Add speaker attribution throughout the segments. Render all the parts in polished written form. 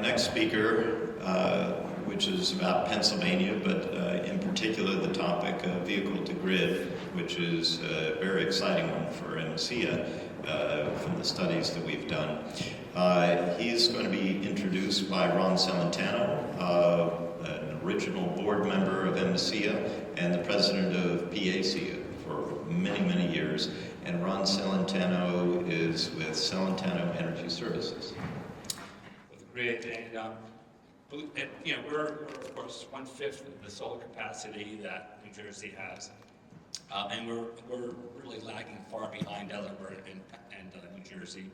Speaker 1: Our next speaker, which is about Pennsylvania, but in particular the topic of vehicle to grid, which is a very exciting one for MCEA from the studies that we've done. He's going to be introduced by Ron Celentano, an original board member of MCEA and the president of PACEA for many, many years. And Ron Celentano is with Celentano Energy Services.
Speaker 2: Great, and we're of course 1/5 of the solar capacity that New Jersey has, and we're really lagging far behind Delaware and New Jersey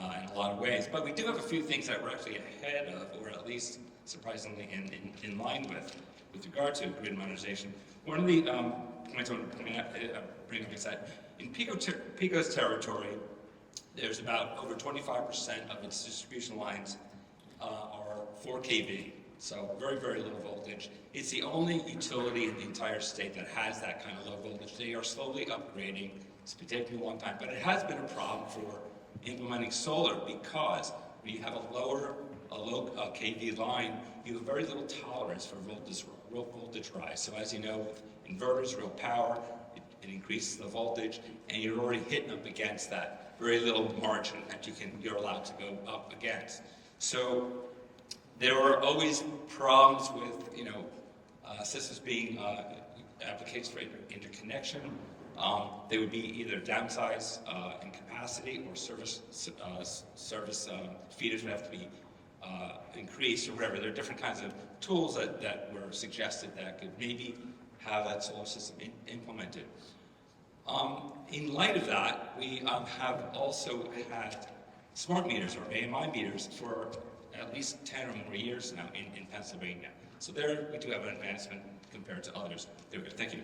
Speaker 2: in a lot of ways. But we do have a few things that we're actually ahead of, or at least surprisingly in line with regard to grid modernization. One of the points I want to bring up is that in PECO's territory, there's about over 25% of its distribution lines are 4 kV, so very, very low voltage. It's the only utility in the entire state that has that kind of low voltage. They are slowly upgrading. It's been taking a long time, but it has been a problem for implementing solar because when you have a low kV line, you have very little tolerance for real voltage rise. So as you know, with inverters, real power, it increases the voltage, and you're already hitting up against that very little margin that you're allowed to go up against. So there are always problems with, systems being applications for interconnection. They would be either downsized in capacity or service feeders would have to be increased or whatever. There are different kinds of tools that were suggested that could maybe have that solar system implemented. In light of that, we have also had smart meters or AMI meters for at least 10 or more years now in Pennsylvania. So there we do have an advancement compared to others. There we go. Thank you.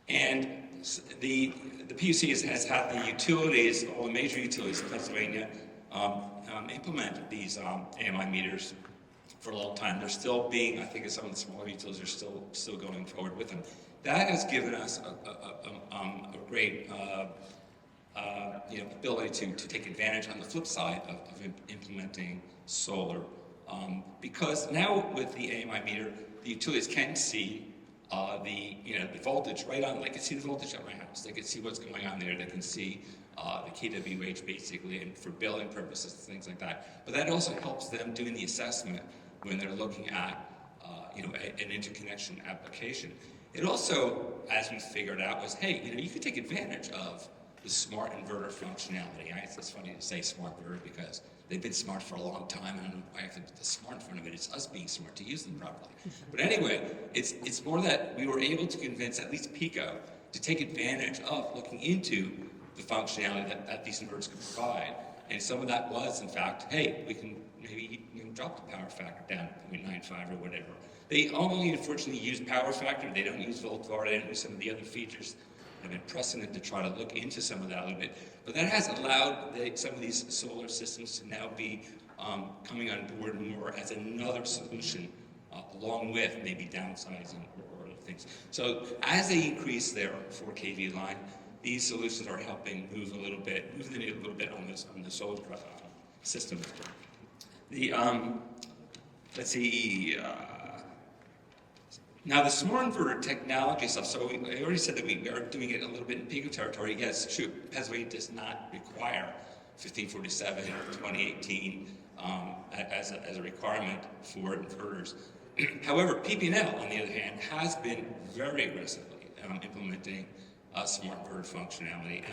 Speaker 2: And the PUC has had the utilities, all the major utilities in Pennsylvania, implement these AMI meters for a long time. They're still being, I think some of the smaller utilities are still going forward with them. That has given us a great ability to take advantage on the flip side of implementing solar. Because now with the AMI meter, the utilities can see the voltage right on. They can see the voltage at my house. They can see what's going on there. They can see the kWh basically, and for billing purposes, things like that. But that also helps them doing the assessment when they're looking at an interconnection application. It also, as we figured out, was you could take advantage of the smart inverter functionality. It's funny to say smart inverter because they've been smart for a long time, and I don't know why I have to put the smart in front of it. It's us being smart to use them properly. But anyway, it's more that we were able to convince at least PECO to take advantage of looking into the functionality that these inverters could provide. And some of that was, in fact, we can maybe drop the power factor down to 0.95 or whatever. They only, unfortunately, use power factor. They don't use volt-var. They don't use some of the other features. I've been pressing them to try to look into some of that a little bit. But that has allowed some of these solar systems to now be coming on board more as another solution, along with maybe downsizing or other things. So as they increase their 4 kV line, these solutions are helping move the needle a little bit on the solar system. Let's see. Now the smart inverter technology stuff, so I already said that we are doing it a little bit in PECO territory. Yes, true, Pennsylvania does not require 1547 or 2018 as a requirement for inverters. However, PP&L, on the other hand, has been very aggressively implementing smart inverter functionality.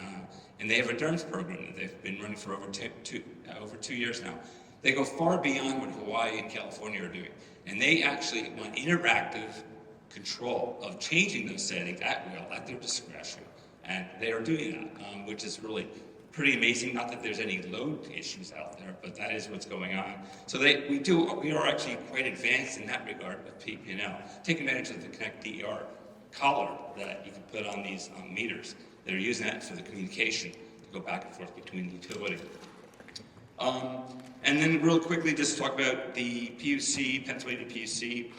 Speaker 2: And they have a DERMS program that they've been running for over 2 years now. They go far beyond what Hawaii and California are doing. And they actually want interactive control of changing those settings at will, at their discretion. And they are doing that, which is really pretty amazing. Not that there's any load issues out there, but that is what's going on. So we are actually quite advanced in that regard with PP&L. Take advantage of the Connect DER collar that you can put on these meters. They're using that for the communication to go back and forth between the utility. And then real quickly, just talk about the PUC, Pennsylvania PUC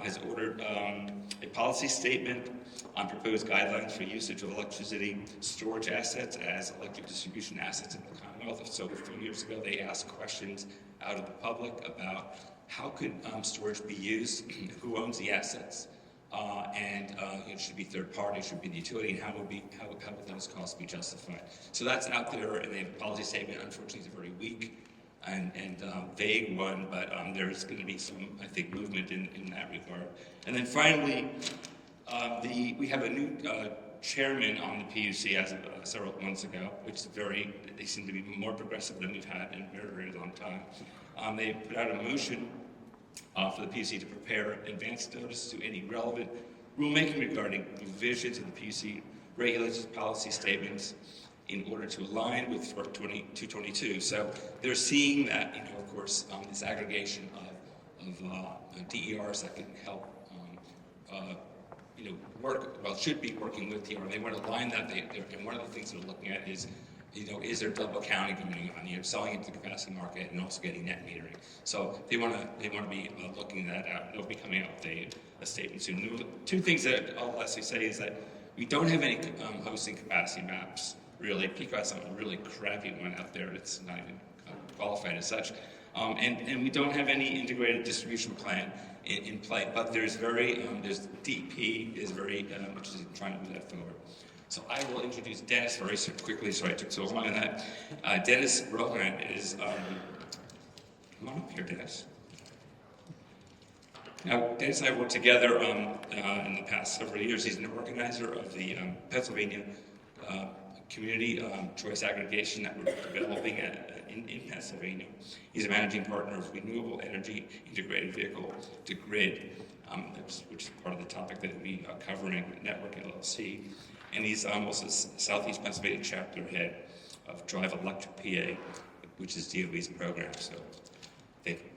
Speaker 2: has ordered a policy statement on proposed guidelines for usage of electricity storage assets as electric distribution assets in the Commonwealth. So a few years ago, they asked questions out of the public about how could storage be used, who owns the assets, and it should be third party, should be the utility, and how would those costs be justified? So that's out there, and they have a policy statement. Unfortunately, it's a very weak and vague one, but there's going to be some, I think, movement in that regard. And then finally, we have a new chairman on the PUC as of several months ago, which is they seem to be more progressive than we've had in a very, very long time. They put out a motion for the PUC to prepare advance notice to any relevant rulemaking regarding revisions of the PUC regulations, policy statements in order to align with FERC 222. So they're seeing that, of course, this aggregation of DERs that can help should be working with DER. They want to align that. And one of the things they're looking at is, is there double counting going on? Selling into the capacity market and also getting net metering. So they want to be looking that out. They'll be coming out with a statement soon. Two things that I'll lastly say is that we don't have any hosting capacity maps, really. PCAS has a really crappy one out there that's not even qualified as such. And we don't have any integrated distribution plan in play, but there's DP is very much trying to move that forward. So I will introduce Dennis very quickly, so I took so long on that. Dennis Rohan is, come on up here, Dennis. Now, Dennis and I have worked together in the past several years. He's an organizer of the Pennsylvania community choice aggregation that we're developing in Pennsylvania. He's a managing partner of Renewable Energy Integrated Vehicle to Grid, which is part of the topic that we'll be covering with Network LLC. And he's also Southeast Pennsylvania chapter head of Drive Electric PA, which is DOE's program. So, thank you.